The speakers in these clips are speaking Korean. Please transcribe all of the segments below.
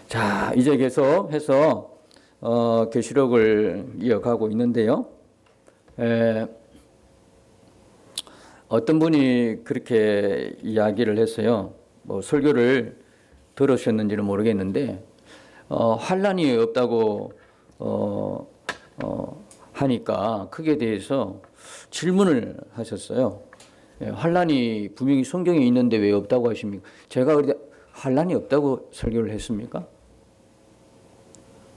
자, 이제 계속해서 계시록을 이어가고 있는데요. 어떤 분이 그렇게 이야기를 했어요. 뭐 설교를 들으셨는지는 모르겠는데 환란이 없다고 하니까 크게 대해서 질문을 하셨어요. 환란이 분명히 성경에 있는데 왜 없다고 하십니까? 제가 환란이 없다고 설교를 했습니까?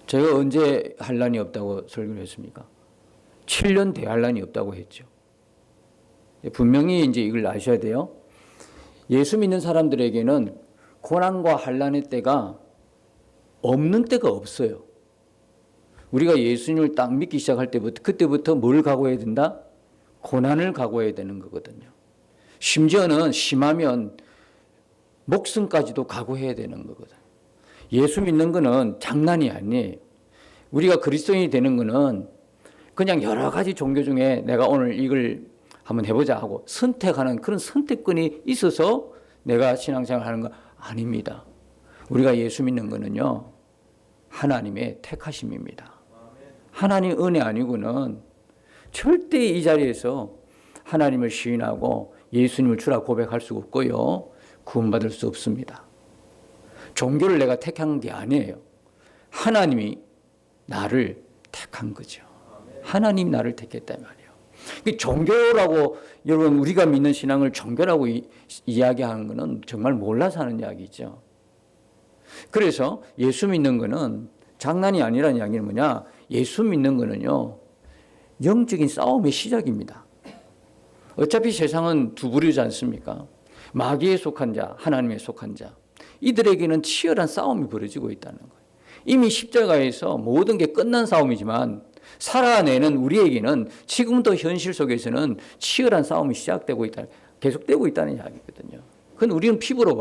제가 언제 환란이 없다고 설교를 했습니까? 7년 대환란이 없다고 했죠. 분명히 이제 이걸 아셔야 돼요. 예수 믿는 사람들에게는 고난과 환란의 때가 없는 때가 없어요. 우리가 예수님을 딱 믿기 시작할 때부터 그때부터 뭘 각오해야 된다? 고난을 각오해야 되는 거거든요. 심지어는 심하면 목숨까지도 각오해야 되는 거거든요. 예수 믿는 거는 장난이 아니에요. 우리가 그리스도인이 되는 거는 그냥 여러 가지 종교 중에 내가 오늘 이걸 한번 해보자 하고 선택하는 그런 선택권이 있어서 내가 신앙생활 하는 거 아닙니다. 우리가 예수 믿는 거는요, 하나님의 택하심입니다. 하나님 은혜 아니고는 절대 이 자리에서 하나님을 시인하고 예수님을 주라 고백할 수 없고요, 구원받을 수 없습니다. 종교를 내가 택한 게 아니에요. 하나님이 나를 택한 거죠. 하나님이 나를 택했단 말이에요. 종교라고, 여러분, 우리가 믿는 신앙을 종교라고 이야기하는 것은 정말 몰라서 하는 이야기죠. 그래서 예수 믿는 것은 장난이 아니라는 이야기는 뭐냐? 예수 믿는 것은요, 영적인 싸움의 시작입니다. 어차피 세상은 두 부류지 않습니까? 마귀에 속한 자, 하나님에 속한 자. 이들에게는 치열한 싸움이 벌어지고 있다는 거예요. 이미 십자가에서 모든 게 끝난 싸움이지만 살아내는 우리에게는 지금도 현실 속에서는 치열한 싸움이 시작되고 있다, 계속되고 있다는 이야기거든요. 그건 우리는 피부로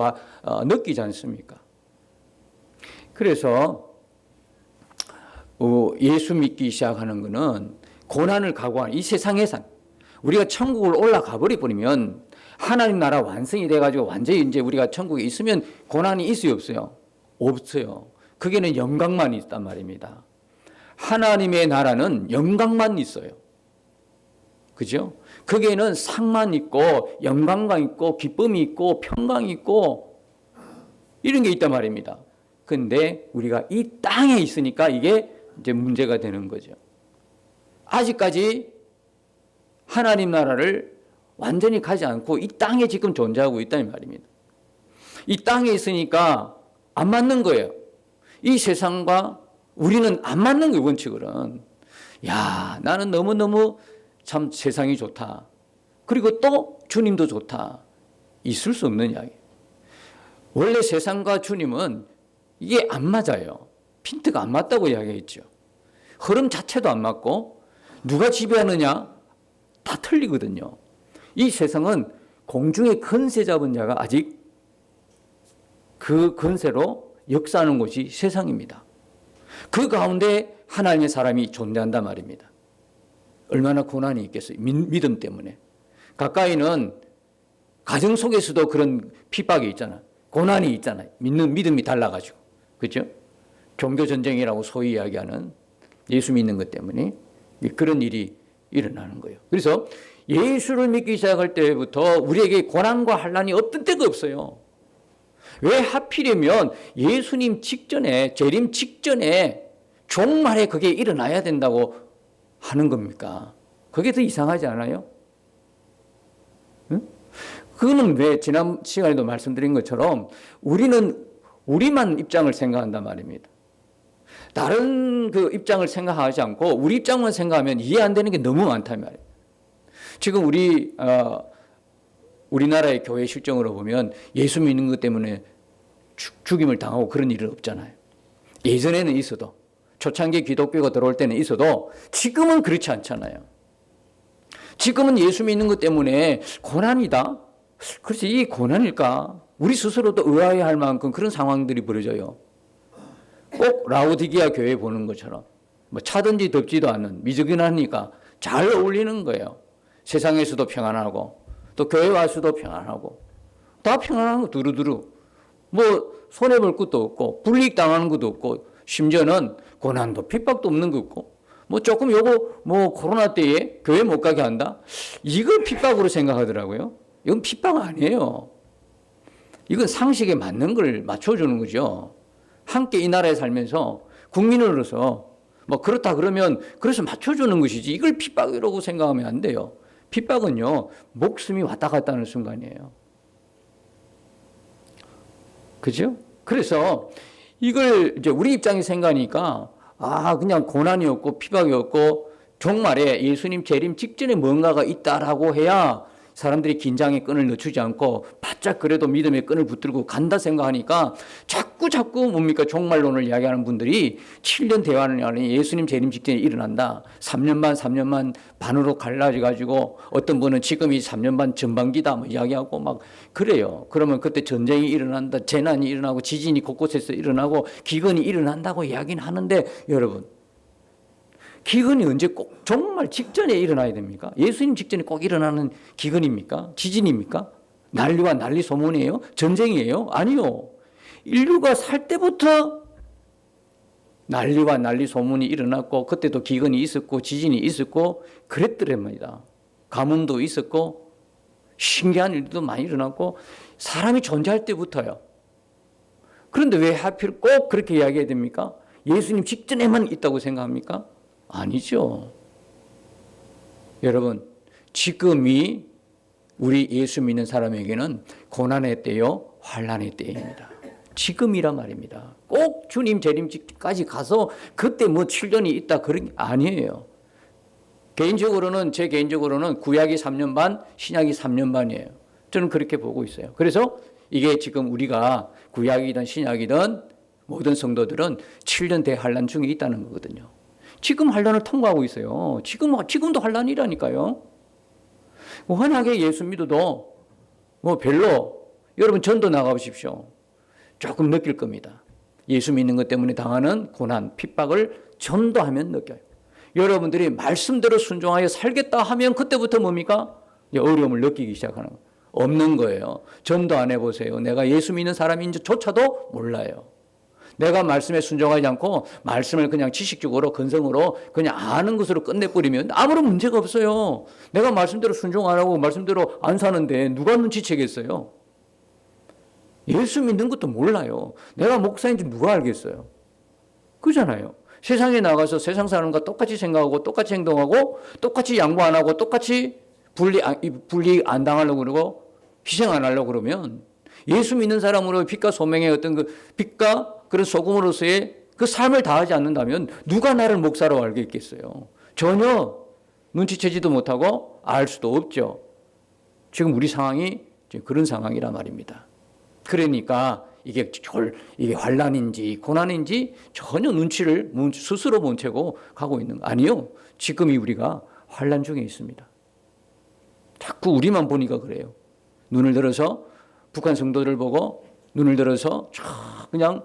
느끼지 않습니까? 그래서 예수 믿기 시작하는 것은 고난을 각오하는 이 세상에서 우리가 천국을 올라가 버리면 하나님 나라 완성이 돼가지고 완전히 이제 우리가 천국에 있으면 고난이 있어요, 없어요? 없어요. 그게는 영광만 있단 말입니다. 하나님의 나라는 영광만 있어요. 그죠? 거기에는 상만 있고 영광감 있고 기쁨이 있고 평강이 있고 이런 게 있단 말입니다. 근데 우리가 이 땅에 있으니까 이게 이제 문제가 되는 거죠. 아직까지 하나님 나라를 완전히 가지 않고 이 땅에 지금 존재하고 있다는 말입니다. 이 땅에 있으니까 안 맞는 거예요. 이 세상과 우리는 안 맞는 거예요, 원칙으로는. 야, 나는 너무너무 참 세상이 좋다. 그리고 또 주님도 좋다. 있을 수 없는 이야기. 원래 세상과 주님은 이게 안 맞아요. 핀트가 안 맞다고 이야기했죠. 흐름 자체도 안 맞고 누가 지배하느냐? 다 틀리거든요. 이 세상은 공중의 권세 잡은 자가 아직 그 권세로 역사하는 곳이 세상입니다. 그 가운데 하나님의 사람이 존재한단 말입니다. 얼마나 고난이 있겠어요. 믿음 때문에. 가까이는 가정 속에서도 그런 핍박이 있잖아요. 고난이 있잖아요. 믿음이 달라가지고. 그렇죠? 종교 전쟁이라고 소위 이야기하는 예수 믿는 것 때문에 그런 일이 일어나는 거예요. 그래서 예수를 믿기 시작할 때부터 우리에게 고난과 환난이 없던 때가 없어요. 왜 하필이면 예수님 직전에, 재림 직전에 종말에 그게 일어나야 된다고 하는 겁니까? 그게 더 이상하지 않아요? 응? 그거는 왜 지난 시간에도 말씀드린 것처럼 우리는 우리만 입장을 생각한단 말입니다. 다른 그 입장을 생각하지 않고 우리 입장만 생각하면 이해 안 되는 게 너무 많단 말이에요. 지금 우리나라의 교회 실정으로 보면 예수 믿는 것 때문에 죽임을 당하고 그런 일은 없잖아요. 예전에는 있어도, 초창기 기독교가 들어올 때는 있어도 지금은 그렇지 않잖아요. 지금은 예수 믿는 것 때문에 고난이다? 그렇지, 이게 고난일까? 우리 스스로도 의아해할 만큼 그런 상황들이 벌어져요. 꼭 라오디게아 교회 보는 것처럼 뭐 차든지 덥지도 않은 미지근하니까 잘 어울리는 거예요. 세상에서도 평안하고 또 교회 와서도 평안하고 다 평안한 거 두루두루. 뭐 손해볼 것도 없고 불이익 당하는 것도 없고 심지어는 고난도 핍박도 없는 거 없고 뭐 조금 요거 뭐 코로나 때에 교회 못 가게 한다? 이걸 핍박으로 생각하더라고요. 이건 핍박 아니에요. 이건 상식에 맞는 걸 맞춰주는 거죠. 함께 이 나라에 살면서 국민으로서 뭐 그렇다 그러면 그래서 맞춰주는 것이지 이걸 핍박이라고 생각하면 안 돼요. 핍박은요, 목숨이 왔다 갔다 하는 순간이에요. 그죠? 그래서 이걸 이제 우리 입장에 생각하니까 그냥 고난이었고 핍박이었고 종말에 예수님 재림 직전에 뭔가가 있다라고 해야 사람들이 긴장의 끈을 늦추지 않고 바짝 그래도 믿음의 끈을 붙들고 간다 생각하니까 자꾸 뭡니까 종말론을 이야기하는 분들이 7년 대환을 하니 예수님 재림 직전에 일어난다. 3년 반으로 갈라져가지고 어떤 분은 지금이 3년 반 전반기다 뭐 이야기하고 막 그래요. 그러면 그때 전쟁이 일어난다, 재난이 일어나고 지진이 곳곳에서 일어나고 기근이 일어난다고 이야기는 하는데 여러분, 기근이 언제 꼭 정말 직전에 일어나야 됩니까? 예수님 직전에 꼭 일어나는 기근입니까? 지진입니까? 난리와 난리 소문이에요? 전쟁이에요? 아니요. 인류가 살 때부터 난리와 난리 소문이 일어났고 그때도 기근이 있었고 지진이 있었고 그랬더랍니다. 가뭄도 있었고 신기한 일도 많이 일어났고 사람이 존재할 때부터요. 그런데 왜 하필 꼭 그렇게 이야기해야 됩니까? 예수님 직전에만 있다고 생각합니까? 아니죠. 여러분, 지금이 우리 예수 믿는 사람에게는 고난의 때요, 환난의 때입니다. 지금이란 말입니다. 꼭 주님 재림까지 가서 그때 뭐 7년이 있다 그런 게 아니에요. 제 개인적으로는 구약이 3년 반, 신약이 3년 반이에요. 저는 그렇게 보고 있어요. 그래서 이게 지금 우리가 구약이든 신약이든 모든 성도들은 7년 대환난 중에 있다는 거거든요. 지금 환난을 통과하고 있어요. 지금도 환난이라니까요. 워낙에 예수 믿어도 뭐 별로 여러분 전도 나가보십시오. 조금 느낄 겁니다. 예수 믿는 것 때문에 당하는 고난, 핍박을 전도하면 느껴요. 여러분들이 말씀대로 순종하여 살겠다 하면 그때부터 뭡니까? 어려움을 느끼기 시작하는 거예요. 없는 거예요. 전도 안 해보세요. 내가 예수 믿는 사람인지조차도 몰라요. 내가 말씀에 순종하지 않고 말씀을 그냥 지식적으로 근성으로 그냥 아는 것으로 끝내버리면 아무런 문제가 없어요. 내가 말씀대로 순종 안 하고 말씀대로 안 사는데 누가 눈치채겠어요? 예수 믿는 것도 몰라요. 내가 목사인지 누가 알겠어요? 그잖아요. 세상에 나가서 세상 사람과 똑같이 생각하고 똑같이 행동하고 똑같이 양보 안 하고 똑같이 불이익 안 당하려고 그러고 희생 안 하려고 그러면 예수 믿는 사람으로 빛과 소명의 어떤 그 빛과 그런 소금으로서의 그 삶을 다하지 않는다면 누가 나를 목사로 알겠겠어요? 전혀 눈치채지도 못하고 알 수도 없죠. 지금 우리 상황이 그런 상황이란 말입니다. 그러니까 이게 환난인지 고난인지 전혀 눈치를 스스로 못 채고 가고 있는 거 아니요. 지금이 우리가 환난 중에 있습니다. 자꾸 우리만 보니까 그래요. 눈을 들어서 북한 성도들을 보고 눈을 들어서 그냥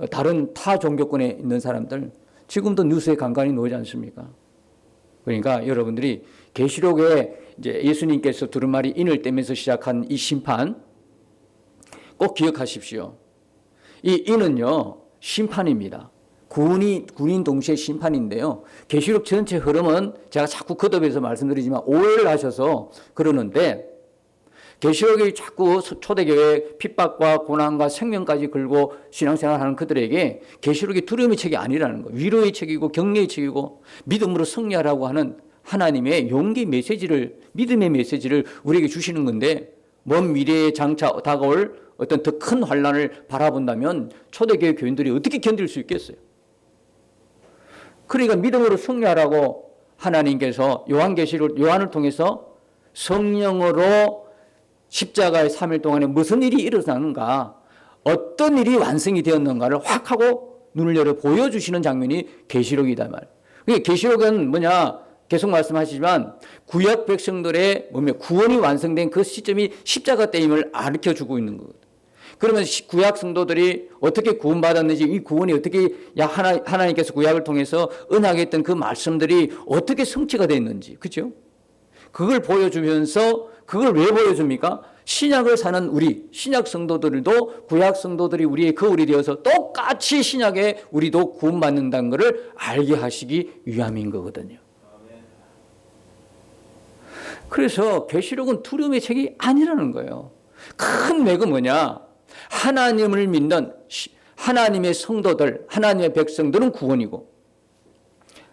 다른 타 종교권에 있는 사람들 지금도 뉴스에 간간히 나오지 않습니까? 그러니까 여러분들이 계시록에 이제 예수님께서 두루마리 인을 떼면서 시작한 이 심판 꼭 기억하십시오. 이 인은요 심판입니다. 군인 동시에 심판인데요. 계시록 전체 흐름은 제가 자꾸 거듭해서 말씀드리지만 오해를 하셔서 그러는데 계시록이 자꾸 초대교회 핍박과 고난과 생명까지 걸고 신앙생활하는 그들에게 계시록이 두려움의 책이 아니라는 거예요. 위로의 책이고 격려의 책이고 믿음으로 승리하라고 하는 하나님의 용기 메시지를 믿음의 메시지를 우리에게 주시는 건데 먼 미래에 장차 다가올 어떤 더 큰 환난을 바라본다면 초대교회 교인들이 어떻게 견딜 수 있겠어요? 그러니까 믿음으로 승리하라고 하나님께서 요한을 통해서 성령으로 십자가의 3일 동안에 무슨 일이 일어나는가, 어떤 일이 완성이 되었는가를 확 하고 눈을 열어 보여주시는 장면이 계시록이다 말. 계시록은 뭐냐? 계속 말씀하시지만 구약 백성들의 구원이 완성된 그 시점이 십자가 때임을 가르쳐주고 있는 거거든요. 그러면 구약 성도들이 어떻게 구원받았는지, 이 구원이 어떻게 하나님께서 구약을 통해서 은하겠던 그 말씀들이 어떻게 성취가 됐는지, 그죠? 그걸 보여주면서 그걸 왜 보여줍니까? 신약을 사는 우리 신약 성도들도 구약 성도들이 우리의 거울이 되어서 똑같이 신약에 우리도 구원받는다는 것을 알게 하시기 위함인 거거든요. 그래서 계시록은 두려움의 책이 아니라는 거예요. 큰 맥은 뭐냐? 하나님을 믿는 하나님의 성도들, 하나님의 백성들은 구원이고,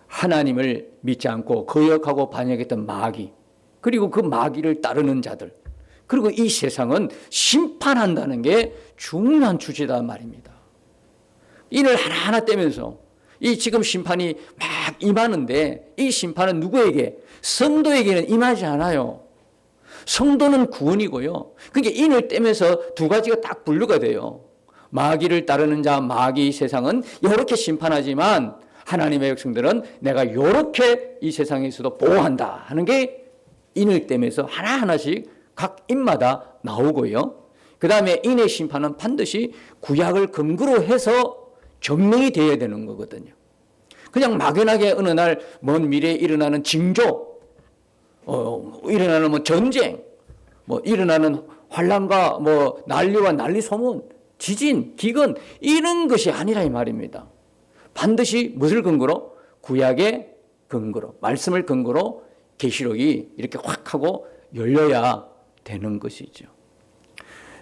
하나님을 믿지 않고 거역하고 반역했던 마귀, 그리고 그 마귀를 따르는 자들, 그리고 이 세상은 심판한다는 게 중요한 주제다 말입니다. 인을 하나하나 떼면서 이 지금 심판이 막 임하는데, 이 심판은 누구에게? 성도에게는 임하지 않아요. 성도는 구원이고요. 그러니까 인을 떼면서 두 가지가 딱 분류가 돼요. 마귀를 따르는 자, 마귀 세상은 이렇게 심판하지만 하나님의 백성들은 내가 이렇게 이 세상에서도 보호한다 하는 게 인을 떼면서 하나하나씩 각 인마다 나오고요. 그 다음에 인의 심판은 반드시 구약을 근거로 해서 증명이 되어야 되는 거거든요. 그냥 막연하게 어느 날 먼 미래에 일어나는 징조, 일어나는 뭐 전쟁, 뭐 일어나는 환란과 뭐 난리와 난리 소문, 지진, 기근, 이런 것이 아니라 이 말입니다. 반드시 무엇을 근거로? 구약의 근거로, 말씀을 근거로 계시록이 이렇게 확 하고 열려야 되는 것이죠.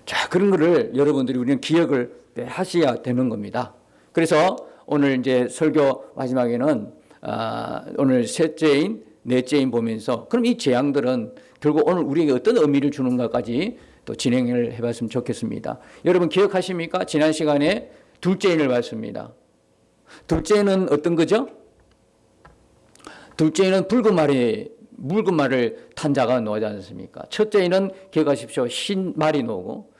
자, 그런 거를 여러분들이 우리는 기억을 하셔야 되는 겁니다. 그래서 오늘 이제 설교 마지막에는 오늘 셋째인, 넷째인 보면서 그럼 이 재앙들은 결국 오늘 우리에게 어떤 의미를 주는가까지 또 진행을 해봤으면 좋겠습니다. 여러분 기억하십니까? 지난 시간에 둘째인을 봤습니다. 둘째는 어떤 거죠? 둘째는 붉은 말을 탄 자가 나오지 않습니까? 첫째는 기억하십시오. 흰 말이 나오고,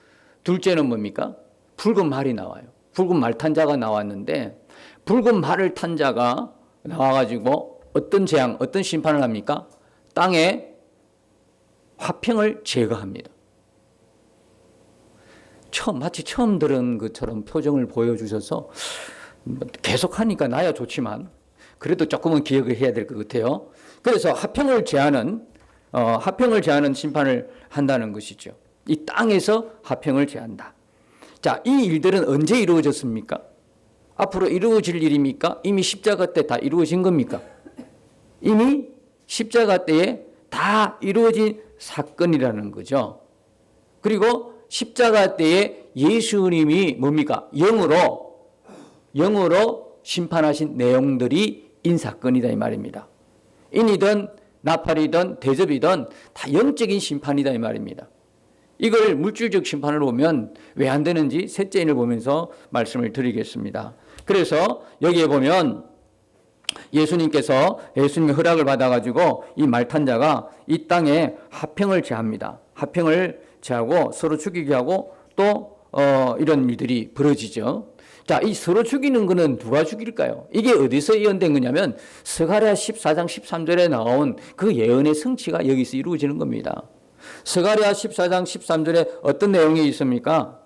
둘째는 뭡니까? 붉은 말이 나와요. 붉은 말 탄 자가 나왔는데, 붉은 말을 탄 자가 나와가지고 어떤 재앙, 어떤 심판을 합니까? 땅에 화평을 제거합니다. 마치 처음 들은 것처럼 표정을 보여주셔서 계속 하니까 나야 좋지만 그래도 조금은 기억을 해야 될 것 같아요. 그래서 화평을 제하는 심판을 한다는 것이죠. 이 땅에서 화평을 제한다. 자, 이 일들은 언제 이루어졌습니까? 앞으로 이루어질 일입니까? 이미 십자가 때 다 이루어진 겁니까? 이미 십자가 때에 다 이루어진 사건이라는 거죠. 그리고 십자가 때에 예수님이 뭡니까? 영으로 심판하신 내용들이 인사건이다 이 말입니다. 인이든 나팔이든 대접이든 다 영적인 심판이다 이 말입니다. 이걸 물질적 심판을 보면 왜 안 되는지 셋째 인을 보면서 말씀을 드리겠습니다. 그래서 여기에 보면 예수님의 허락을 받아가지고 이 말탄 자가 이 땅에 화평을 제합니다. 화평을 제하고 서로 죽이게 하고 또 이런 일들이 벌어지죠. 자, 이 서로 죽이는 거는 누가 죽일까요? 이게 어디서 예언된 거냐면 스가랴 14장 13절에 나온 그 예언의 성취가 여기서 이루어지는 겁니다. 스가랴 14장 13절에 어떤 내용이 있습니까?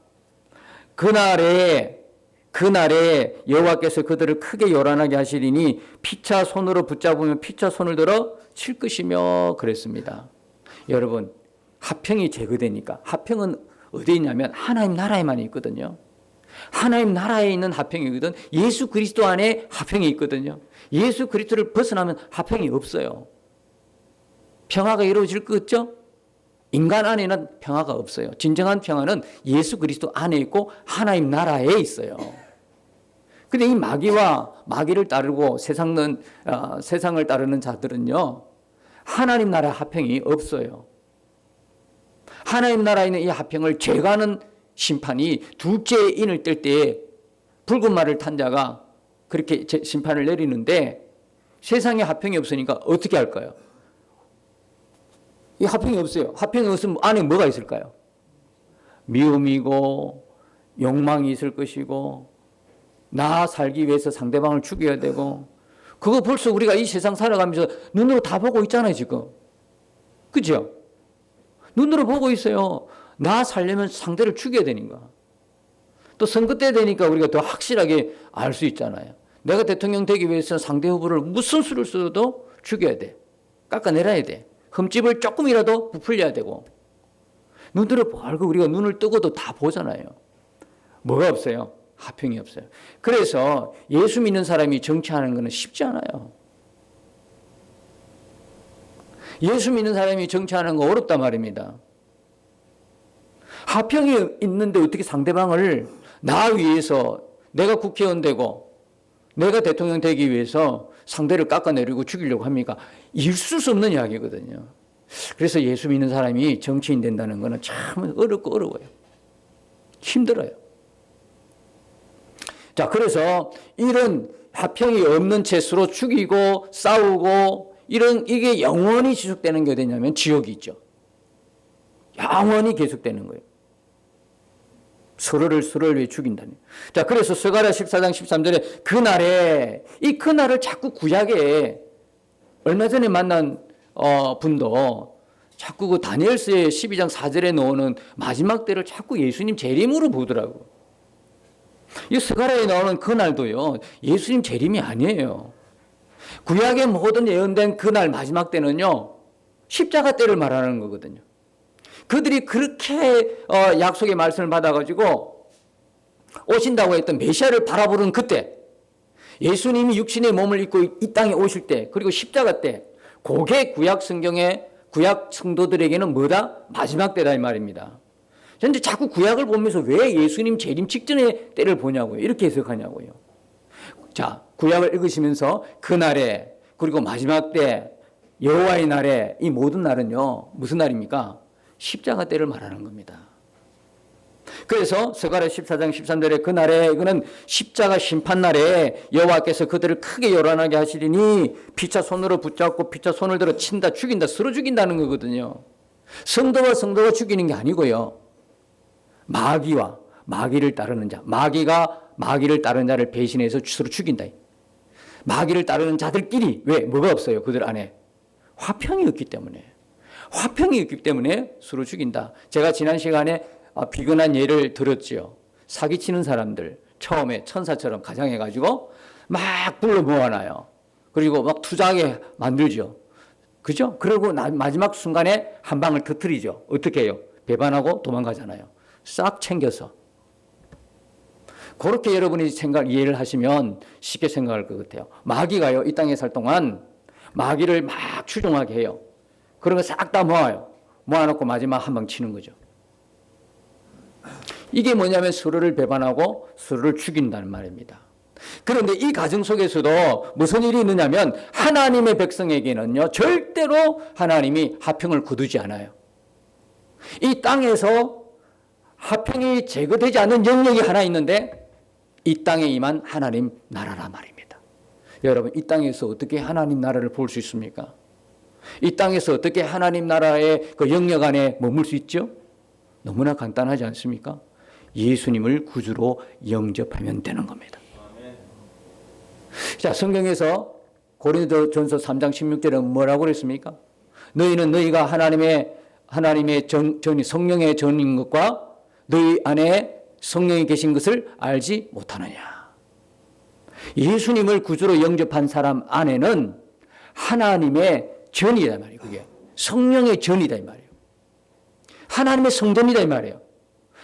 그날에 여호와께서 그들을 크게 요란하게 하시리니 피차 손으로 붙잡으면 피차 손을 들어 칠 것이며 그랬습니다. 여러분, 화평이 제거되니까, 화평은 어디에 있냐면 하나님 나라에만 있거든요. 하나님 나라에 있는 화평이거든. 예수 그리스도 안에 화평이 있거든요. 예수 그리스도를 벗어나면 화평이 없어요. 평화가 이루어질 것 같죠? 인간 안에는 평화가 없어요. 진정한 평화는 예수 그리스도 안에 있고 하나님 나라에 있어요. 근데 이 마귀를 따르고 세상을 따르는 자들은요, 하나님 나라 화평이 없어요. 하나님 나라에 있는 이 화평을 제거하는 심판이 둘째 인을 뗄 때에 붉은 말을 탄 자가 그렇게 심판을 내리는데 세상에 화평이 없으니까 어떻게 할까요? 이 화평이 없어요. 화평이 없으면 안에 뭐가 있을까요? 미움이고 욕망이 있을 것이고 나 살기 위해서 상대방을 죽여야 되고, 그거 벌써 우리가 이 세상 살아가면서 눈으로 다 보고 있잖아요 지금. 그죠? 눈으로 보고 있어요. 나 살려면 상대를 죽여야 되는 거야. 또 선거 때 되니까 우리가 더 확실하게 알 수 있잖아요. 내가 대통령 되기 위해서 상대 후보를 무슨 수를 써도 죽여야 돼. 깎아내려야 돼. 흠집을 조금이라도 부풀려야 되고. 눈들을 벌고 우리가 눈을 뜨고도 다 보잖아요. 뭐가 없어요? 화평이 없어요. 그래서 예수 믿는 사람이 정치하는 것은 쉽지 않아요. 예수 믿는 사람이 정치하는 거 어렵단 말입니다. 화평이 있는데 어떻게 상대방을 나 위해서 내가 국회의원 되고 내가 대통령 되기 위해서 상대를 깎아내리고 죽이려고 합니까? 있을 수 없는 이야기거든요. 그래서 예수 믿는 사람이 정치인 된다는 것은 참 어렵고 어려워요. 힘들어요. 자, 그래서 이런 화평이 없는 채 서로 죽이고 싸우고 이게 영원히 지속되는 게 어디냐면 지옥이 있죠. 영원히 계속되는 거예요. 서로를 위해 죽인다니. 자, 그래서 스가랴 14장 13절에 그날을 자꾸 구약에 얼마 전에 만난 분도 자꾸 그 다니엘서의 12장 4절에 나오는 마지막 때를 자꾸 예수님 재림으로 보더라고. 이 스가랴에 나오는 그날도요, 예수님 재림이 아니에요. 구약의 모든 예언된 그날 마지막 때는요, 십자가 때를 말하는 거거든요. 그들이 그렇게 약속의 말씀을 받아가지고 오신다고 했던 메시아를 바라보는 그때, 예수님이 육신의 몸을 입고 이 땅에 오실 때, 그리고 십자가 때, 그게 구약 성경의 구약 성도들에게는 뭐다? 마지막 때다 이 말입니다. 그런데 자꾸 구약을 보면서 왜 예수님 재림 직전의 때를 보냐고요. 이렇게 해석하냐고요. 자, 구약을 읽으시면서 그날에, 그리고 마지막 때, 여호와의 날에, 이 모든 날은요, 무슨 날입니까? 십자가 때를 말하는 겁니다. 그래서 스가랴 14장 13절에 그날에, 이거는 십자가 심판날에 여호와께서 그들을 크게 요란하게 하시리니 피차 손으로 붙잡고 피차 손을 들어 친다, 죽인다, 서로 죽인다는 거거든요. 성도가 죽이는 게 아니고요. 마귀를 따르는 자, 마귀가 마귀를 따르는 자를 배신해서 서로 죽인다. 마귀를 따르는 자들끼리, 왜? 뭐가 없어요? 그들 안에 화평이 없기 때문에 서로 죽인다. 제가 지난 시간에 비근한 예를 들었지요. 사기치는 사람들 처음에 천사처럼 가장해가지고 막 불러 모아놔요. 그리고 막 투자하게 만들죠. 그죠? 그리고 마지막 순간에 한 방을 터뜨리죠. 어떻게 해요? 배반하고 도망가잖아요. 싹 챙겨서. 그렇게 여러분이 이해를 하시면 쉽게 생각할 것 같아요. 마귀가요, 이 땅에 살 동안 마귀를 막 추종하게 해요. 그런 거 싹 다 모아요. 모아놓고 마지막 한 방 치는 거죠. 이게 뭐냐면 서로를 배반하고 서로를 죽인다는 말입니다. 그런데 이 가정 속에서도 무슨 일이 있느냐면 하나님의 백성에게는요, 절대로 하나님이 화평을 거두지 않아요. 이 땅에서 화평이 제거되지 않는 영역이 하나 있는데 이 땅에 임한 하나님 나라란 말입니다. 여러분, 이 땅에서 어떻게 하나님 나라를 볼 수 있습니까? 이 땅에서 어떻게 하나님 나라의 그 영역 안에 머물 수 있죠? 너무나 간단하지 않습니까? 예수님을 구주로 영접하면 되는 겁니다. 자, 성경에서 고린도전서 3장 16절에 뭐라고 그랬습니까? 너희는 너희가 하나님의 성령의 전인 것과 너희 안에 성령이 계신 것을 알지 못하느냐. 예수님을 구주로 영접한 사람 안에는 하나님의 전이다 말이에요. 그게 성령의 전이다 이 말이에요. 하나님의 성전이다 이 말이에요.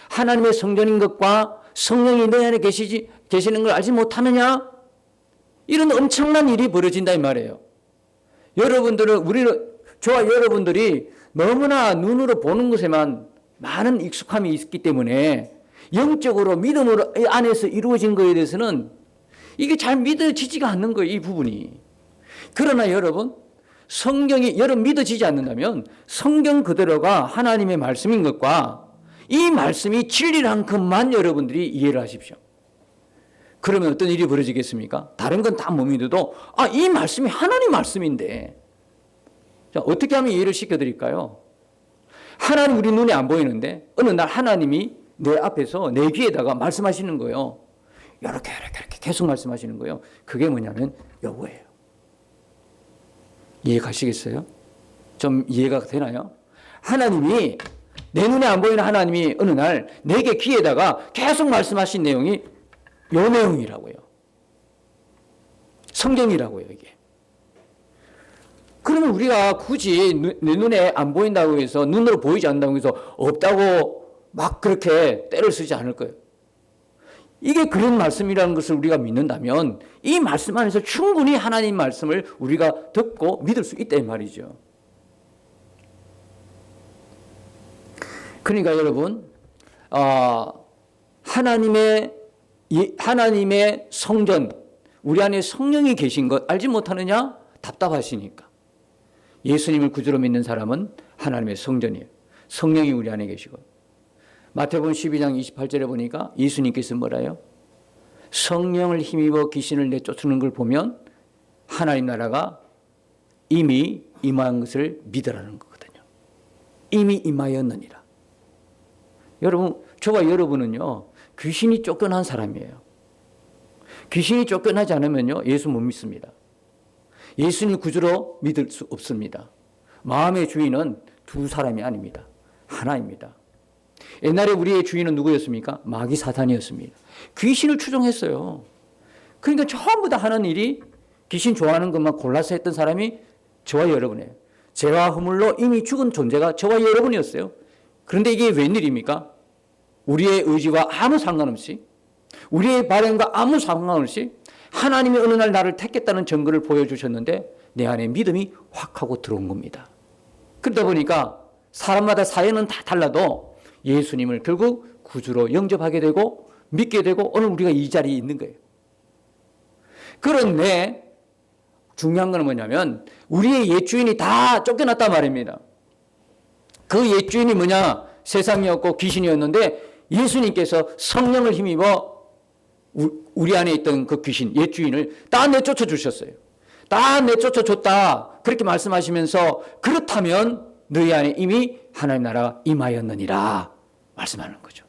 하나님의 성전인 것과 성령이 너희 안에 계시는 걸 알지 못하느냐? 이런 엄청난 일이 벌어진다 이 말이에요. 저와 여러분들이 너무나 눈으로 보는 것에만 많은 익숙함이 있기 때문에 영적으로 믿음으로 안에서 이루어진 것에 대해서는 이게 잘 믿어지지가 않는 거예요, 이 부분이. 그러나 여러분, 여러분 믿어지지 않는다면 성경 그대로가 하나님의 말씀인 것과 이 말씀이 진리란 것만 여러분들이 이해를 하십시오. 그러면 어떤 일이 벌어지겠습니까? 다른 건 다 못 믿어도 이 말씀이 하나님 말씀인데, 자, 어떻게 하면 이해를 시켜드릴까요? 하나님 우리 눈에 안 보이는데 어느 날 하나님이 내 앞에서 내 귀에다가 말씀하시는 거예요. 이렇게 계속 말씀하시는 거예요. 그게 뭐냐면 요거예요. 이해 가시겠어요? 좀 이해가 되나요? 하나님이, 내 눈에 안 보이는 하나님이 어느 날 내게 귀에다가 계속 말씀하신 내용이 요 내용이라고요. 성경이라고요, 이게. 그러면 우리가 굳이 내 눈에 안 보인다고 해서, 눈으로 보이지 않는다고 해서 없다고 막 그렇게 때를 쓰지 않을 거예요. 이게 그런 말씀이라는 것을 우리가 믿는다면 이 말씀 안에서 충분히 하나님 말씀을 우리가 듣고 믿을 수 있다 이 말이죠. 그러니까 여러분, 하나님의 성전, 우리 안에 성령이 계신 것 알지 못하느냐? 답답하시니까. 예수님을 구주로 믿는 사람은 하나님의 성전이에요. 성령이 우리 안에 계시고. 마태복음 12장 28절에 보니까 예수님께서 뭐라요? 성령을 힘입어 귀신을 내쫓는 걸 보면 하나님 나라가 이미 임한 것을 믿으라는 거거든요. 이미 임하였느니라. 여러분, 저와 여러분은요, 귀신이 쫓겨난 사람이에요. 귀신이 쫓겨나지 않으면요, 예수 못 믿습니다. 예수님 구주로 믿을 수 없습니다. 마음의 주인은 두 사람이 아닙니다. 하나입니다. 옛날에 우리의 주인은 누구였습니까? 마귀 사탄이었습니다. 귀신을 추종했어요. 그러니까 전부 다 하는 일이 귀신 좋아하는 것만 골라서 했던 사람이 저와 여러분이에요. 죄와 허물로 이미 죽은 존재가 저와 여러분이었어요. 그런데 이게 웬일입니까? 우리의 의지와 아무 상관없이, 우리의 바램과 아무 상관없이 하나님이 어느 날 나를 택했다는 증거를 보여주셨는데 내 안에 믿음이 확 하고 들어온 겁니다. 그러다 보니까 사람마다 사연은 다 달라도 예수님을 결국 구주로 영접하게 되고 믿게 되고 오늘 우리가 이 자리에 있는 거예요. 그런데 중요한 건 뭐냐면 우리의 옛 주인이 다 쫓겨났단 말입니다. 그 옛 주인이 뭐냐? 세상이었고 귀신이었는데 예수님께서 성령을 힘입어 우리 안에 있던 그 귀신, 옛 주인을 다 내쫓아 주셨어요. 다 내쫓아 줬다. 그렇게 말씀하시면서 그렇다면 너희 안에 이미 하나님 나라가 임하였느니라 말씀하는 거죠.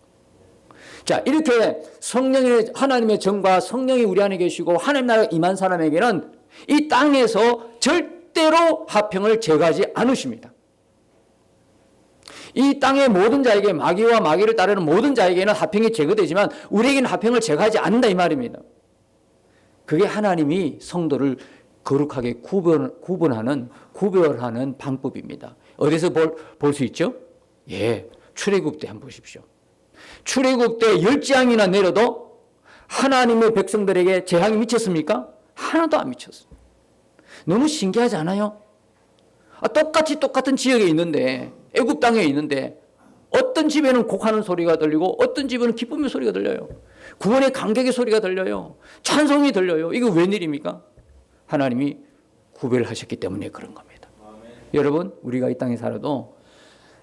자, 이렇게 성령의 하나님의 정과 성령이 우리 안에 계시고 하나님 나라가 임한 사람에게는 이 땅에서 절대로 화평을 제거하지 않으십니다. 이 땅의 모든 자에게, 마귀와 마귀를 따르는 모든 자에게는 화평이 제거되지만 우리에게는 화평을 제거하지 않는다 이 말입니다. 그게 하나님이 성도를 거룩하게 구별하는 방법입니다. 어디서 볼 수 있죠? 예, 출애굽 때 한번 보십시오. 출애굽 때 열지양이나 내려도 하나님의 백성들에게 재앙이 미쳤습니까? 하나도 안 미쳤어요. 너무 신기하지 않아요? 똑같은 지역에 있는데, 애굽 땅에 있는데 어떤 집에는 곡하는 소리가 들리고 어떤 집에는 기쁨의 소리가 들려요. 구원의 감격의 소리가 들려요. 찬송이 들려요. 이거 웬일입니까? 하나님이 구별하셨기 때문에 그런 겁니다. 아멘. 여러분, 우리가 이 땅에 살아도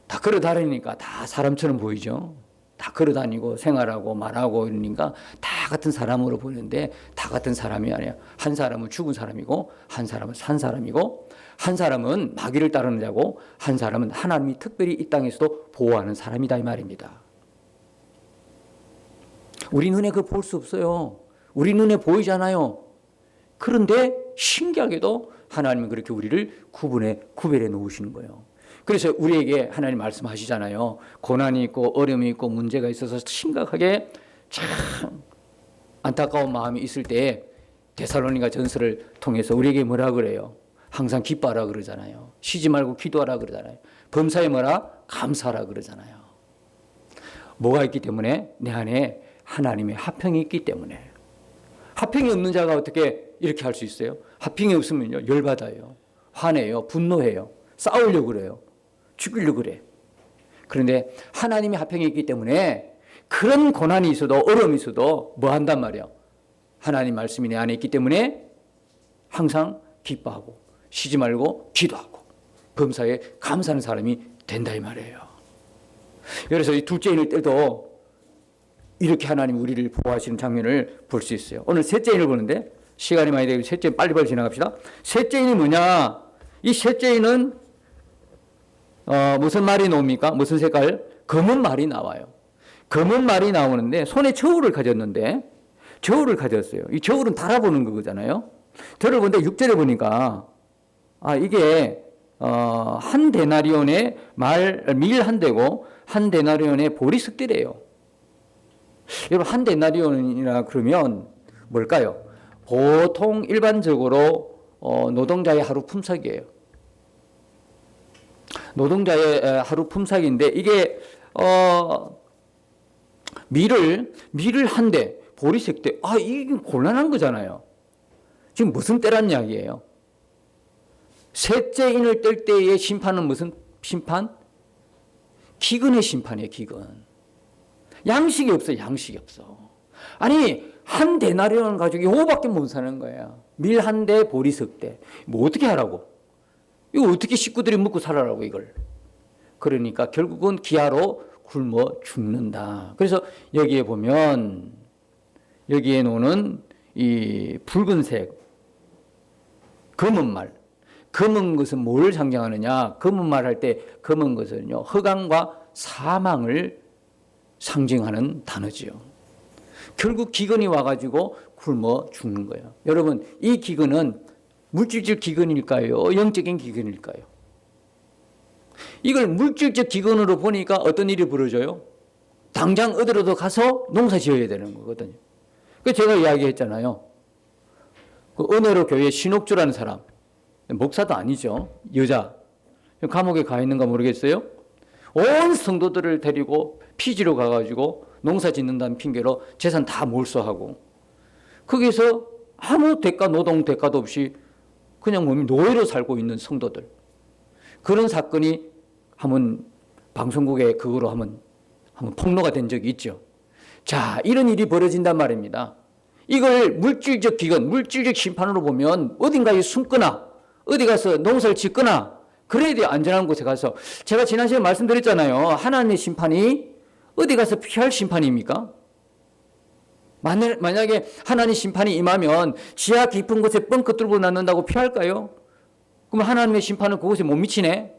다 걸어 다니니까 다 사람처럼 보이죠. 다 걸어 다니고 생활하고 말하고 이러니까 다 같은 사람으로 보이는데 다 같은 사람이 아니야. 한 사람은 죽은 사람이고 한 사람은 산 사람이고 한 사람은 마귀를 따르는 자고 한 사람은 하나님이 특별히 이 땅에서도 보호하는 사람이다 이 말입니다. 우리 눈에 그거 볼 수 없어요. 우리 눈에 보이잖아요. 그런데 신기하게도 하나님은 그렇게 우리를 구별해 놓으시는 거예요. 그래서 우리에게 하나님 말씀하시잖아요. 고난이 있고 어려움이 있고 문제가 있어서 심각하게 참 안타까운 마음이 있을 때 데살로니가 전서를 통해서 우리에게 뭐라 그래요? 항상 기뻐하라 그러잖아요. 쉬지 말고 기도하라 그러잖아요. 범사에 뭐라? 감사하라 그러잖아요. 뭐가 있기 때문에? 내 안에 하나님의 화평이 있기 때문에. 화평이 없는 자가 어떻게 이렇게 할 수 있어요? 화평이 없으면요, 열받아요. 화내요. 분노해요. 싸우려고 그래요. 죽이려고 그래. 그런데 하나님의 화평이 있기 때문에 그런 고난이 있어도 어려움이 있어도 뭐 한단 말이에요? 하나님 말씀이 내 안에 있기 때문에 항상 기뻐하고 쉬지 말고 기도하고 범사에 감사하는 사람이 된다 이 말이에요. 그래서 이 둘째인을 때도 이렇게 하나님 우리를 보호하시는 장면을 볼 수 있어요. 오늘 셋째인을 보는데 시간이 많이 되고 셋째 빨리빨리 지나갑시다. 셋째인이 뭐냐? 이 셋째인은 무슨 말이 나옵니까? 무슨 색깔? 검은 말이 나와요. 검은 말이 나오는데 손에 저울을 가졌는데 저울을 가졌어요. 이 저울은 달아보는 거잖아요. 저를 보는데 6절에 보니까 이게 한 데나리온의 밀 한 대고 한 데나리온의 보리석들이에요. 여러분, 한 데나리온이라 그러면 뭘까요? 보통 일반적으로 노동자의 하루 품삯이에요. 노동자의 하루 품삯인데 이게 밀을 한 대, 보리색 대, 이게 곤란한 거잖아요. 지금 무슨 때란 이야기예요? 셋째 인을 뗄 때의 심판은 무슨 심판? 기근의 심판이에요, 기근. 양식이 없어, 양식이 없어. 아니, 한 데나리온 가지고 요거밖에 못 사는 거야. 밀 한 대, 보리석 대. 뭐 어떻게 하라고? 이거 어떻게 식구들이 먹고 살아라고, 이걸. 그러니까 결국은 기아로 굶어 죽는다. 그래서 여기에 보면, 여기에 노는 이 붉은색, 검은 말. 검은 것은 뭘 상징하느냐? 검은 말 할 때 검은 것은요, 허강과 사망을 상징하는 단어지요. 결국 기근이 와가지고 굶어 죽는 거예요. 여러분, 이 기근은 물질적 기근일까요? 영적인 기근일까요? 이걸 물질적 기근으로 보니까 어떤 일이 벌어져요? 당장 어디로도 가서 농사 지어야 되는 거거든요. 그래서 제가 이야기했잖아요. 그 은혜로 교회 신옥주라는 사람, 목사도 아니죠. 여자. 감옥에 가 있는가 모르겠어요? 온 성도들을 데리고 피지로 가가지고 농사 짓는다는 핑계로 재산 다 몰수하고 거기서 아무 대가, 노동 대가도 없이 그냥 몸이 노예로 살고 있는 성도들. 그런 사건이 한번 방송국에 그거로 한번 폭로가 된 적이 있죠. 자, 이런 일이 벌어진단 말입니다. 이걸 물질적 기근, 물질적 심판으로 보면 어딘가에 숨거나 어디 가서 농사를 짓거나 그래야 돼요. 안전한 곳에 가서. 제가 지난 시간에 말씀드렸잖아요. 하나님의 심판이 어디 가서 피할 심판입니까? 만약에 하나님 심판이 임하면 지하 깊은 곳에 뻥크 뚫고 낳는다고 피할까요? 그럼 하나님의 심판은 그곳에 못 미치네?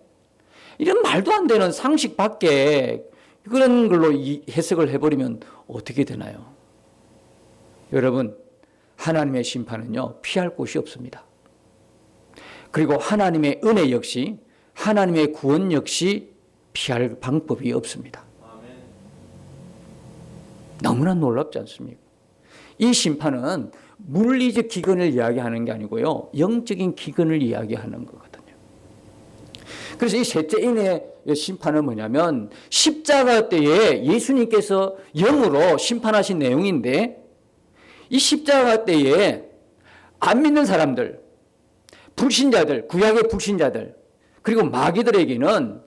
이런 말도 안 되는 상식 밖에 그런 걸로 해석을 해버리면 어떻게 되나요? 여러분, 하나님의 심판은요, 피할 곳이 없습니다. 그리고 하나님의 은혜 역시, 하나님의 구원 역시 피할 방법이 없습니다. 너무나 놀랍지 않습니까? 이 심판은 물리적 기근을 이야기하는 게 아니고요, 영적인 기근을 이야기하는 거거든요. 그래서 이 셋째 인의 심판은 뭐냐면 십자가 때에 예수님께서 영으로 심판하신 내용인데, 이 십자가 때에 안 믿는 사람들, 불신자들, 구약의 불신자들, 그리고 마귀들에게는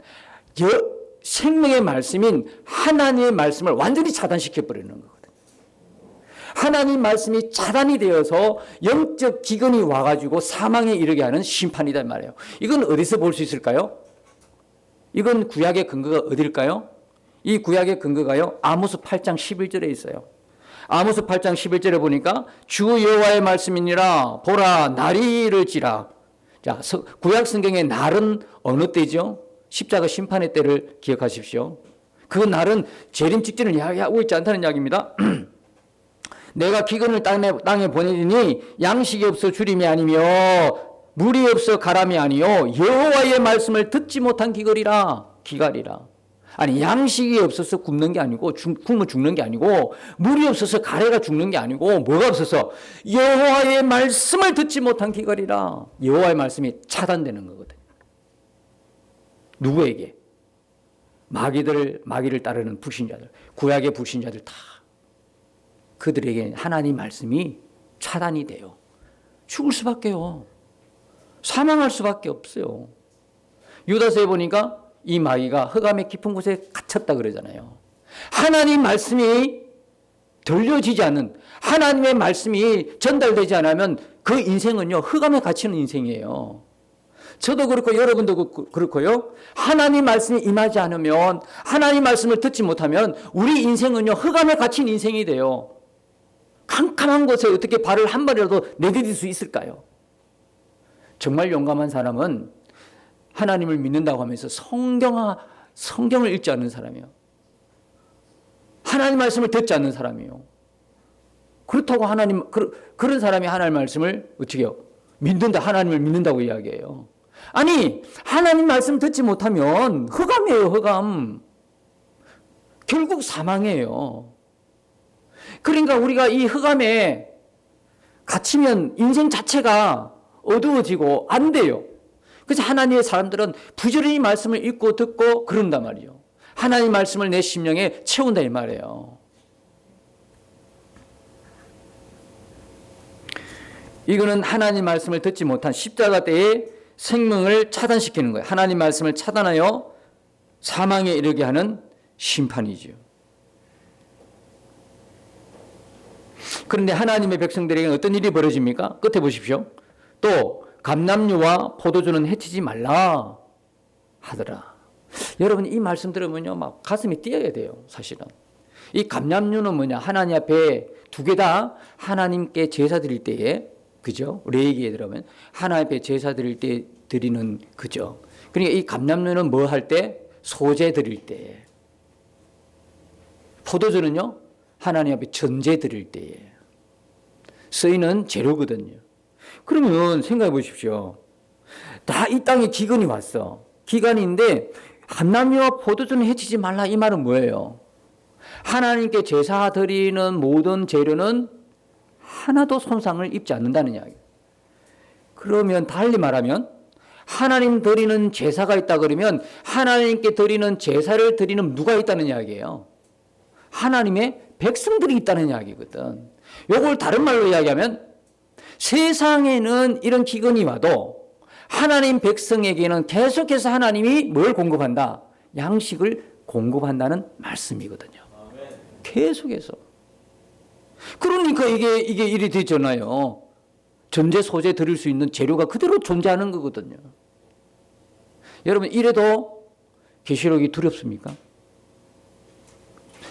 생명의 말씀인 하나님의 말씀을 완전히 차단시켜 버리는 거거든요. 하나님 말씀이 차단이 되어서 영적 기근이 와가지고 사망에 이르게 하는 심판이란 말이에요. 이건 어디서 볼 수 있을까요? 이건 구약의 근거가 어딜까요? 이 구약의 근거가요, 아모스 8장 11절에 있어요. 아모스 8장 11절에 보니까 주 여호와의 말씀이니라 보라 날이 이를지라. 자, 구약 성경의 날은 어느 때죠? 십자가 심판의 때를 기억하십시오. 그 날은 재림 직전을 이야기하고 있지 않다는 이야기입니다. 내가 기근을 땅에 보내리니 양식이 없어 주림이 아니며 물이 없어 가람이 아니요 여호와의 말씀을 듣지 못한 기갈이라. 아니, 양식이 없어서 굶는 게 아니고 굶어 죽는 게 아니고 물이 없어서 가래가 죽는 게 아니고 뭐가 없어서 여호와의 말씀을 듣지 못한 기갈이라. 여호와의 말씀이 차단되는 거거든요. 누구에게? 마귀를 따르는 불신자들, 구약의 불신자들 다 그들에게 하나님 말씀이 차단이 돼요. 죽을 수밖에요. 사망할 수밖에 없어요. 유다서에 보니까 이 마귀가 흑암의 깊은 곳에 갇혔다 그러잖아요. 하나님 말씀이 들려지지 않는, 하나님의 말씀이 전달되지 않으면 그 인생은요, 흑암에 갇히는 인생이에요. 저도 그렇고 여러분도 그렇고요. 하나님 말씀이 임하지 않으면, 하나님 말씀을 듣지 못하면 우리 인생은요, 흑암에 갇힌 인생이 돼요. 캄캄한 곳에 어떻게 발을 한 발이라도 내디딜 수 있을까요? 정말 용감한 사람은 하나님을 믿는다고 하면서 성경을 읽지 않는 사람이에요. 하나님 말씀을 듣지 않는 사람이에요. 그렇다고 그런 사람이 하나님 말씀을 어떻게 해요? 믿는다, 하나님을 믿는다고 이야기해요. 아니, 하나님 말씀 듣지 못하면 흑암이에요, 흑암. 결국 사망이에요. 그러니까 우리가 이 흑암에 갇히면 인생 자체가 어두워지고 안 돼요. 그래서 하나님의 사람들은 부지런히 말씀을 읽고 듣고 그런단 말이에요. 하나님 말씀을 내 심령에 채운다 이 말이에요. 이거는 하나님 말씀을 듣지 못한 십자가 때의 생명을 차단시키는 거예요. 하나님 말씀을 차단하여 사망에 이르게 하는 심판이죠. 그런데 하나님의 백성들에게 어떤 일이 벌어집니까? 끝에 보십시오. 또 감람류와 포도주는 해치지 말라 하더라. 여러분 이 말씀 들으면요 막 가슴이 뛰어야 돼요. 사실은 이 감람류는 뭐냐, 하나님 앞에 두 개 다 하나님께 제사 드릴 때에, 그죠? 레위기에 들어가면 하나님 앞에 제사 드릴 때 드리는, 그죠? 그러니까 이 감람류는 뭐 할 때? 소제 드릴 때. 포도주는요 하나님 앞에 전제 드릴 때에 쓰이는 재료거든요. 그러면 생각해 보십시오. 다 이 땅에 기근이 왔어. 기간인데 감람류와 포도주는 해치지 말라, 이 말은 뭐예요? 하나님께 제사 드리는 모든 재료는 하나도 손상을 입지 않는다는 이야기예요. 그러면 달리 말하면 하나님 드리는 제사가 있다 그러면 하나님께 드리는 제사를 드리는 누가 있다는 이야기예요? 하나님의 백성들이 있다는 이야기거든. 이걸 다른 말로 이야기하면 세상에는 이런 기근이 와도 하나님 백성에게는 계속해서 하나님이 뭘 공급한다? 양식을 공급한다는 말씀이거든요. 계속해서. 그러니까 이게 일이 되잖아요. 전제 소재 드릴 수 있는 재료가 그대로 존재하는 거거든요. 여러분 이래도 계시록이 두렵습니까?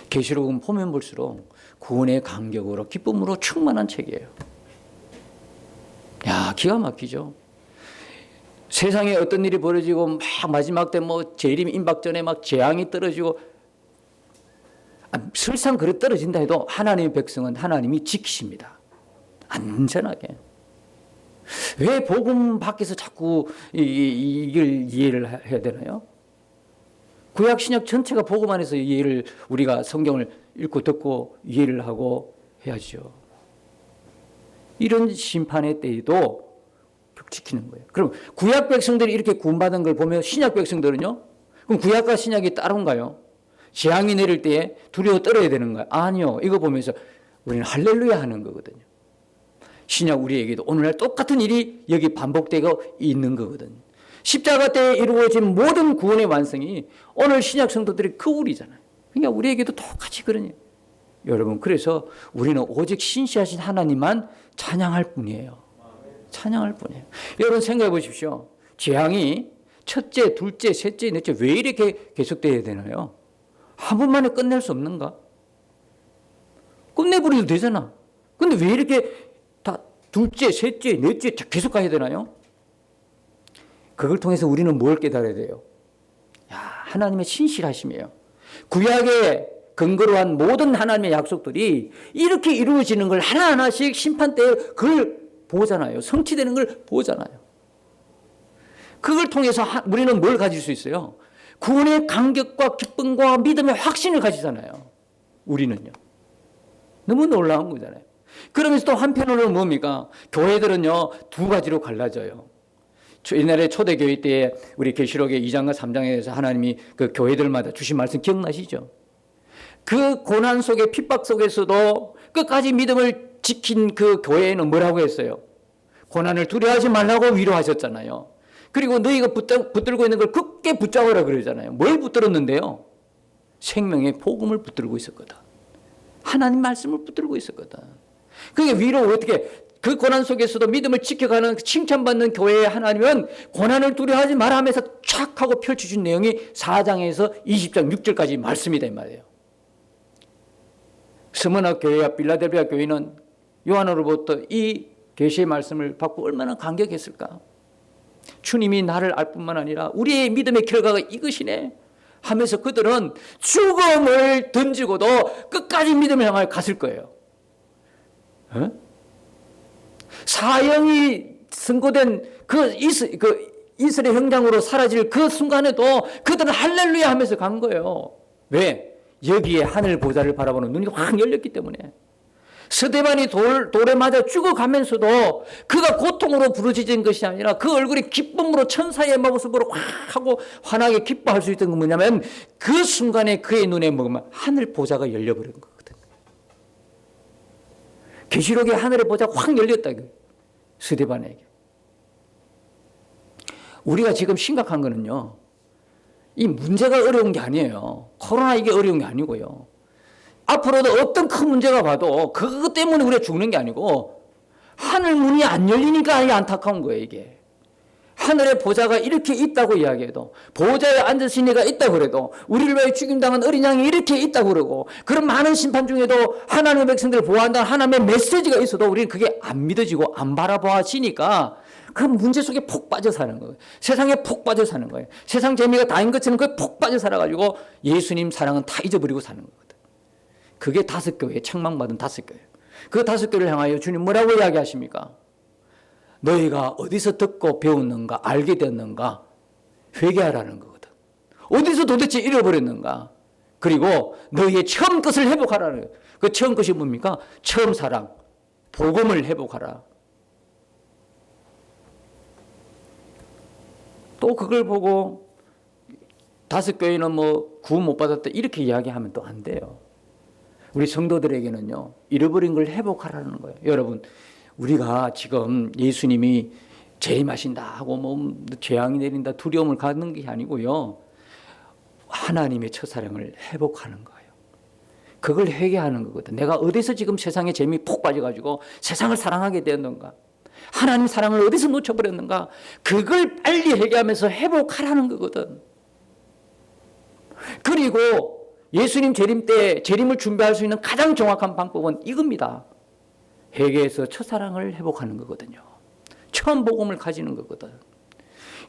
계시록은 보면 볼수록 구원의 감격으로 기쁨으로 충만한 책이에요. 야, 기가 막히죠. 세상에 어떤 일이 벌어지고 막 마지막 때 뭐 재림 임박 전에 막 재앙이 떨어지고, 설상 그래 떨어진다 해도 하나님의 백성은 하나님이 지키십니다. 안전하게. 왜 복음 밖에서 자꾸 이걸 이해를 해야 되나요? 구약 신약 전체가 복음 안에서 이해를, 우리가 성경을 읽고 듣고 이해를 하고 해야죠. 이런 심판의 때에도 지키는 거예요. 그럼 구약 백성들이 이렇게 구원받은 걸 보면 신약 백성들은요? 그럼 구약과 신약이 따로인가요? 재앙이 내릴 때에 두려워 떨어야 되는가요? 아니요. 이거 보면서 우리는 할렐루야 하는 거거든요. 신약 우리에게도 오늘날 똑같은 일이 여기 반복되고 있는 거거든요. 십자가 때에 이루어진 모든 구원의 완성이 오늘 신약 성도들의 그 우리잖아요. 그러니까 우리에게도 똑같이 그러네요. 여러분, 그래서 우리는 오직 신실하신 하나님만 찬양할 뿐이에요. 찬양할 뿐이에요. 여러분 생각해 보십시오. 재앙이 첫째, 둘째, 셋째, 넷째 왜 이렇게 계속돼야 되나요? 한 번만에 끝낼 수 없는가? 끝내버려도 되잖아. 근데 왜 이렇게 다 둘째, 셋째, 넷째 계속 가야 되나요? 그걸 통해서 우리는 뭘 깨달아야 돼요? 야, 하나님의 신실하심이에요. 구약에 근거로 한 모든 하나님의 약속들이 이렇게 이루어지는 걸 하나하나씩 심판 때 그걸 보잖아요. 성취되는 걸 보잖아요. 그걸 통해서 우리는 뭘 가질 수 있어요? 구원의 감격과 기쁨과 믿음의 확신을 가지잖아요. 우리는요. 너무 놀라운 거잖아요. 그러면서 또 한편으로는 뭡니까? 교회들은요, 두 가지로 갈라져요. 옛날에 초대교회 때 우리 계시록의 2장과 3장에서 하나님이 그 교회들마다 주신 말씀 기억나시죠? 그 고난 속에 핍박 속에서도 끝까지 믿음을 지킨 그 교회에는 뭐라고 했어요? 고난을 두려워하지 말라고 위로하셨잖아요. 그리고 너희가 붙들고 있는 걸 굳게 붙잡으라 그러잖아요. 뭘 붙들었는데요? 생명의 복음을 붙들고 있었거든. 하나님 말씀을 붙들고 있었거든. 그게 위로 어떻게, 그 고난 속에서도 믿음을 지켜가는 칭찬받는 교회의 하나님은 고난을 두려워하지 마라 하면서 촥 하고 펼쳐준 내용이 4장에서 20장 6절까지 말씀이다 이 말이에요. 스무나 교회와 빌라델비아 교회는 요한으로부터 이 계시의 말씀을 받고 얼마나 감격했을까. 주님이 나를 알 뿐만 아니라 우리의 믿음의 결과가 이것이네 하면서 그들은 죽음을 던지고도 끝까지 믿음을 향하여 갔을 거예요. 어? 사형이 선고된 그 이스라엘 형장으로 사라질 그 순간에도 그들은 할렐루야 하면서 간 거예요. 왜? 여기에 하늘 보좌를 바라보는 눈이 확 열렸기 때문에. 스데반이 돌에 맞아 죽어가면서도 그가 고통으로 부르짖은 것이 아니라 그 얼굴이 기쁨으로 천사의 모습으로 확 하고 환하게 기뻐할 수 있던 건 뭐냐면 그 순간에 그의 눈에 뭐냐면 하늘 보좌가 열려버린 거거든. 계시록에 하늘의 보좌가 확 열렸다. 스데반에게. 우리가 지금 심각한 거는요. 이 문제가 어려운 게 아니에요. 코로나 이게 어려운 게 아니고요. 앞으로도 어떤 큰 문제가 봐도 그것 때문에 우리가 죽는 게 아니고 하늘 문이 안 열리니까 이게 안타까운 거예요. 이게. 하늘의 보좌가 이렇게 있다고 이야기해도 보좌에 앉으신 이가 있다고 그래도 우리를 위해 죽임당한 어린 양이 이렇게 있다고 그러고 그런 많은 심판 중에도 하나님의 백성들을 보호한다는 하나님의 메시지가 있어도 우리는 그게 안 믿어지고 안 바라보아지니까 그 문제 속에 푹 빠져 사는 거예요. 세상에 푹 빠져 사는 거예요. 세상 재미가 다인 것처럼 그에 푹 빠져 살아가지고 예수님 사랑은 다 잊어버리고 사는 거거든. 그게 다섯 교회, 책망받은 다섯 교회. 그 다섯 교회를 향하여 주님 뭐라고 이야기하십니까? 너희가 어디서 듣고 배웠는가, 알게 됐는가, 회개하라는 거거든. 어디서 도대체 잃어버렸는가? 그리고 너희의 처음 것을 회복하라는 거예요. 그 처음 것이 뭡니까? 처음 사랑, 복음을 회복하라. 또 그걸 보고 다섯 교회는 뭐 구원 못 받았다 이렇게 이야기하면 또 안 돼요. 우리 성도들에게는요, 잃어버린 걸 회복하라는 거예요. 여러분, 우리가 지금 예수님이 재림하신다 하고 뭐 재앙이 내린다 두려움을 갖는 게 아니고요. 하나님의 첫사랑을 회복하는 거예요. 그걸 회개하는 거거든. 내가 어디서 지금 세상에 재미 푹 빠져가지고 세상을 사랑하게 되었는가? 하나님 사랑을 어디서 놓쳐버렸는가? 그걸 빨리 회개하면서 회복하라는 거거든. 그리고 예수님 재림 때 재림을 준비할 수 있는 가장 정확한 방법은 이겁니다. 회개해서 첫사랑을 회복하는 거거든요. 처음 복음을 가지는 거거든.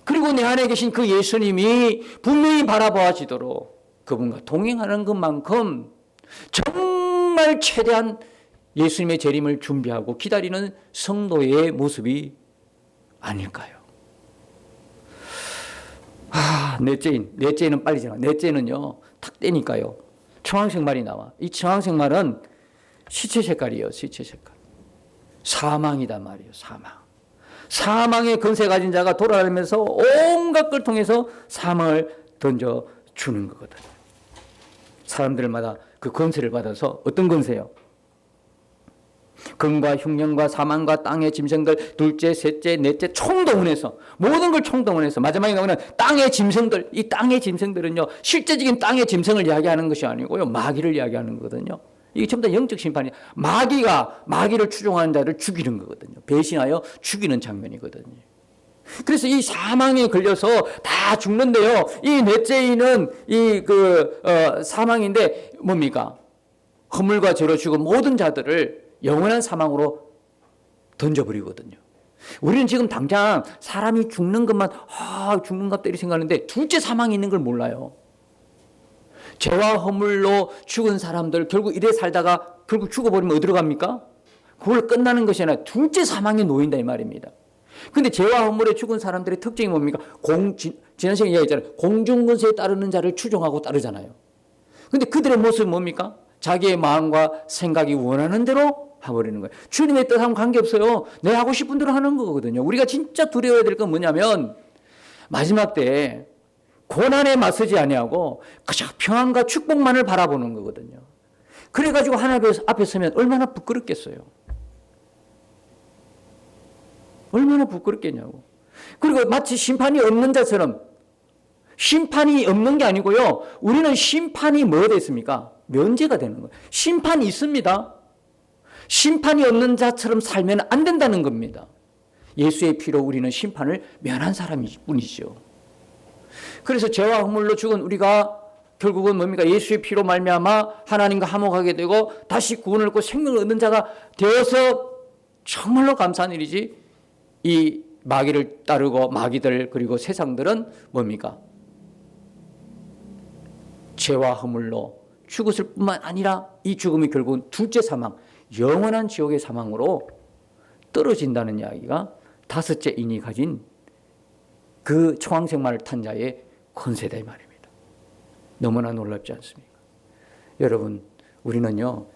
그리고 내 안에 계신 그 예수님이 분명히 바라보아지도록 그분과 동행하는 것만큼 정말 최대한 예수님의 재림을 준비하고 기다리는 성도의 모습이 아닐까요? 넷째는 빨리 지나. 넷째는요, 탁 떼니까요. 청황색 말이 나와. 이 청황색 말은 시체 색깔이에요, 시체 색깔. 사망이다 말이에요, 사망. 사망의 권세 가진 자가 돌아다니면서 온갖 걸 통해서 사망을 던져주는 거거든. 사람들마다 그 권세를 받아서 어떤 권세요? 금과 흉년과 사망과 땅의 짐승들 둘째, 셋째, 넷째 총동원해서 모든 걸 총동원해서 마지막에 나오는 땅의 짐승들, 이 땅의 짐승들은요 실제적인 땅의 짐승을 이야기하는 것이 아니고요 마귀를 이야기하는 거거든요. 이게 전부 다 영적 심판이 마귀가 마귀를 추종하는 자를 죽이는 거거든요. 배신하여 죽이는 장면이거든요. 그래서 이 사망에 걸려서 다 죽는데요. 이 넷째인은 사망인데 뭡니까? 허물과 죄로 죽은 모든 자들을 영원한 사망으로 던져버리거든요. 우리는 지금 당장 사람이 죽는 것만 죽는 것 때리 생각하는데 둘째 사망이 있는 걸 몰라요. 죄와 허물로 죽은 사람들 결국 이래 살다가 결국 죽어버리면 어디로 갑니까? 그걸 끝나는 것이 아니라 둘째 사망에 놓인다 이 말입니다. 그런데 죄와 허물에 죽은 사람들의 특징이 뭡니까? 지난 시간에 이야기했잖아요. 공중권세에 따르는 자를 추종하고 따르잖아요. 그런데 그들의 모습은 뭡니까? 자기의 마음과 생각이 원하는 대로 해버리는 거예요. 주님의 뜻하고는 관계없어요. 내 하고 싶은 대로 하는 거거든요. 우리가 진짜 두려워야 될 건 뭐냐면 마지막 때 고난에 맞서지 아니하고 그저 평안과 축복만을 바라보는 거거든요. 그래가지고 하나님 앞에 서면 얼마나 부끄럽겠어요. 얼마나 부끄럽겠냐고. 그리고 마치 심판이 없는 자처럼 심판이 없는 게 아니고요. 우리는 심판이 뭐가 됐습니까? 면제가 되는 거예요. 심판이 있습니다. 심판이 없는 자처럼 살면 안 된다는 겁니다. 예수의 피로 우리는 심판을 면한 사람일 뿐이죠. 그래서 죄와 허물로 죽은 우리가 결국은 뭡니까? 예수의 피로 말미암아 하나님과 화목하게 되고 다시 구원을 얻고 생명을 얻는 자가 되어서 정말로 감사한 일이지. 이 마귀를 따르고 마귀들 그리고 세상들은 뭡니까? 죄와 허물로 죽었을 뿐만 아니라 이 죽음이 결국은 둘째 사망, 영원한 지옥의 사망으로 떨어진다는 이야기가 다섯째 인이 가진 그 청황색 말을 탄 자의 권세다 이 말입니다. 너무나 놀랍지 않습니까? 여러분, 우리는요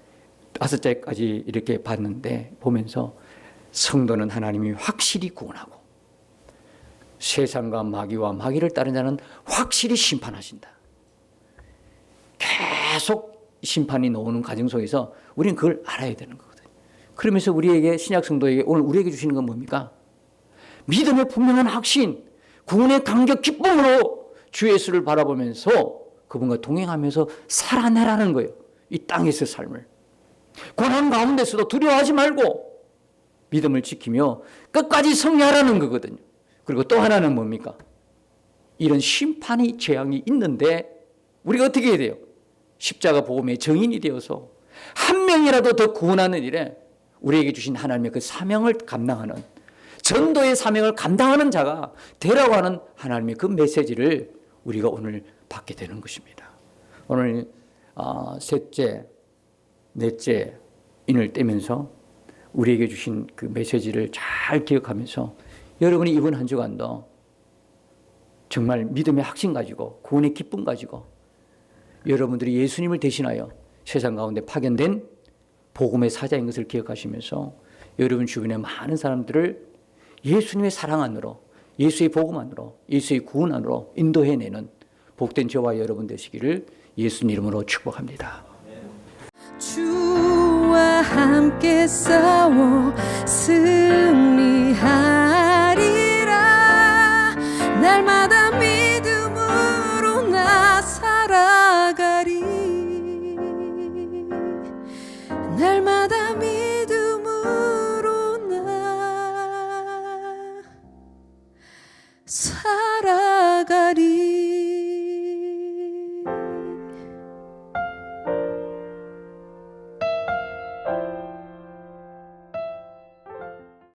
5절까지 이렇게 봤는데 보면서 성도는 하나님이 확실히 구원하고 세상과 마귀와 마귀를 따른 자는 확실히 심판하신다. 계속 심판이 나오는 과정 속에서 우리는 그걸 알아야 되는 거거든요. 그러면서 우리에게 신약 성도에게 오늘 우리에게 주시는 건 뭡니까? 믿음의 분명한 확신, 구원의 감격 기쁨으로 주 예수를 바라보면서 그분과 동행하면서 살아내라는 거예요. 이 땅에서 삶을. 고난 가운데서도 두려워하지 말고 믿음을 지키며 끝까지 승리하라는 거거든요. 그리고 또 하나는 뭡니까? 이런 심판의 재앙이 있는데 우리가 어떻게 해야 돼요? 십자가 복음의 정인이 되어서 한 명이라도 더 구원하는 일에 우리에게 주신 하나님의 그 사명을 감당하는, 전도의 사명을 감당하는 자가 되라고 하는 하나님의 그 메시지를 우리가 오늘 받게 되는 것입니다. 오늘 셋째, 넷째 인을 떼면서 우리에게 주신 그 메시지를 잘 기억하면서 여러분이 이번 한 주간도 정말 믿음의 확신 가지고 구원의 기쁨 가지고 여러분들이 예수님을 대신하여 세상 가운데 파견된 복음의 사자인 것을 기억하시면서 여러분 주변의 많은 사람들을 예수님의 사랑 안으로, 예수의 복음 안으로, 예수의 구원 안으로 인도해내는 복된 저와 여러분 되시기를 예수님 이름으로 축복합니다. 주와 함께 싸워 승